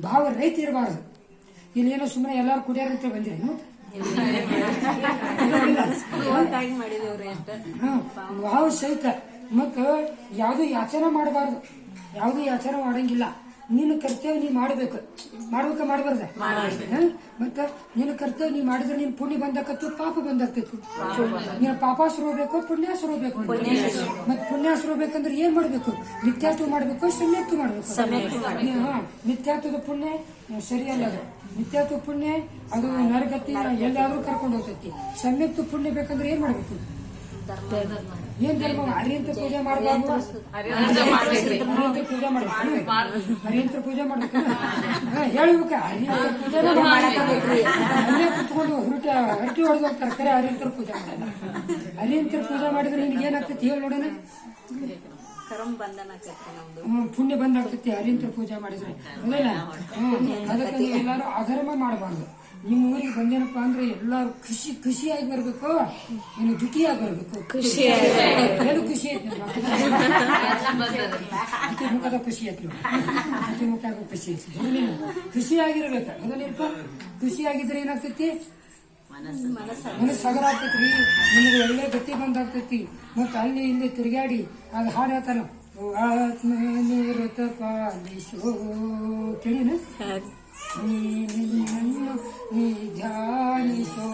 ಭಾವ ರೈತ ಇರಬಾರ್ದು. ಇಲ್ಲೇನೋ ಸುಮ್ಮನೆ ಎಲ್ಲಾರು ಕುಡಿಯಾರ ಅಂತ ಬಂದಿರಿ ಭಾವ ಸಹಿತ. ಮತ್ತ ಯಾವ್ದು ಯಾಚನೆ ಮಾಡಬಾರ್ದು, ಯಾವ್ದು ಯಾಚನೆ ಮಾಡಂಗಿಲ್ಲ. ನಿನ್ನ ಕರ್ತವ್ಯ ನೀ ಮಾಡ್ಬೇಕು, ಮಾಡ್ಬಾರ್ದ. ಮತ್ತ ನಿನ್ನ ಕರ್ತವ್ಯ ನೀ ಮಾಡಿದ್ರೆ ನಿನ್ ಪುಣ್ಯ ಬಂದಾಕತ್ತು, ಪಾಪ ಬಂದಾಗ್ತೈತಿ. ನೀನ್ ಪಾಪಾಸುರ ಹೋಗ್ಬೇಕು, ಪುಣ್ಯಾಸುರ ಹೋಗ್ಬೇಕು. ಮತ್ ಪುಣ್ಯಾಸುರ ಹೋಗ್ಬೇಕಂದ್ರೆ ಏನ್ ಮಾಡ್ಬೇಕು? ನಿತ್ಯಾತ್ವ ಮಾಡ್ಬೇಕು, ಸಮ್ಯಕ್ತು ಮಾಡ್ಬೇಕು. ನಿತ್ಯಾತ್ವದ ಪುಣ್ಯ ಸರಿಯಲ್ಲ. ಅದು ನಿತ್ಯಾತ್ವ ಪುಣ್ಯ ಅದು ನರಗತಿ ಎಲ್ಲಾದ್ರೂ ಕರ್ಕೊಂಡು ಹೋಗ್ತೈತಿ. ಸಮ್ಯಕ್ತು ಪುಣ್ಯ ಬೇಕಂದ್ರೆ ಏನ್ ಮಾಡ್ಬೇಕು? ಏನ್ ಧರ್ಮ? ಹರಿಯಂತ್ರ ಪೂಜೆ ಮಾಡಬಾರ್ದು. ಪೂಜೆ ಮಾಡ್ಬೇಕು, ಹರಿಯಂತ್ರ ಪೂಜೆ ಮಾಡ್ಬೇಕು. ಹೇಳ್ಬೇಕ ಹರಿಯಂತ್ರ ಪೂಜೆ ಅಲ್ಲೇ ಕುತ್ಕೊಂಡು ಹರಟಿ ಹೊಡೆದು ಹೋಗ್ತಾರೆ. ಕರೆ ಹರಿಯಂತ್ರ ಪೂಜೆ ಮಾಡಲ್ಲ. ಹರಿಯಂತ್ರ ಪೂಜೆ ಮಾಡಿದ್ರೆ ನಿನ್ಗೆ ಏನಾಗ್ತೈತಿ ಹೇಳಿ ನೋಡೋಣ. ಪುಣ್ಯ ಬಂದ್ ಆಗ್ತೈತಿ ಹರಿಯಂತ್ರ ಪೂಜೆ ಮಾಡಿದ್ರೆ. ಅದಕ್ಕೆ ಎಲ್ಲಾರು ಅಧರ್ಮ ಮಾಡಬಾರ್ದು. ನಿಮ್ಮ ಊರಿಗೆ ಬಂದೇನಪ್ಪ ಅಂದ್ರೆ ಎಲ್ಲಾರು ಖುಷಿಯಾಗಿ ಬರ್ಬೇಕು, ಇನ್ನು ದುಃಖಿಯಾಗಿ ಬರ್ಬೇಕು. ಏನು ಖುಷಿ ಐತಿ ಮುಖದ ಖುಷಿ ಐತಿ, ಮುಖ ಖುಷಿ ಐತಿ. ಖುಷಿಯಾಗಿರ್ಬೇಕು. ಅದನ್ನೇನಪ್ಪ ಖುಷಿಯಾಗಿದ್ರೆ ಏನಾಗ್ತೈತಿ? ಮನಸ್ಸು ಸಗರ ಆಗ್ತೈತ್ರಿ. ನಿಮ್ಗೆ ಒಳ್ಳೆ ಗತಿ ಬಂದಾಗ್ತೈತಿ. ಮತ್ತ ಅಲ್ಲಿ ಇಲ್ಲಿ ತಿರುಗಾಡಿ ಅದು ಹಾಡು ಹೇಳ್ತಾನ, ಆತ್ಮ ನಿರತ ಪಾಲಿಸೋ ತಿಳಿನ ನೀ ಧ್ಯಾನಿಸೋ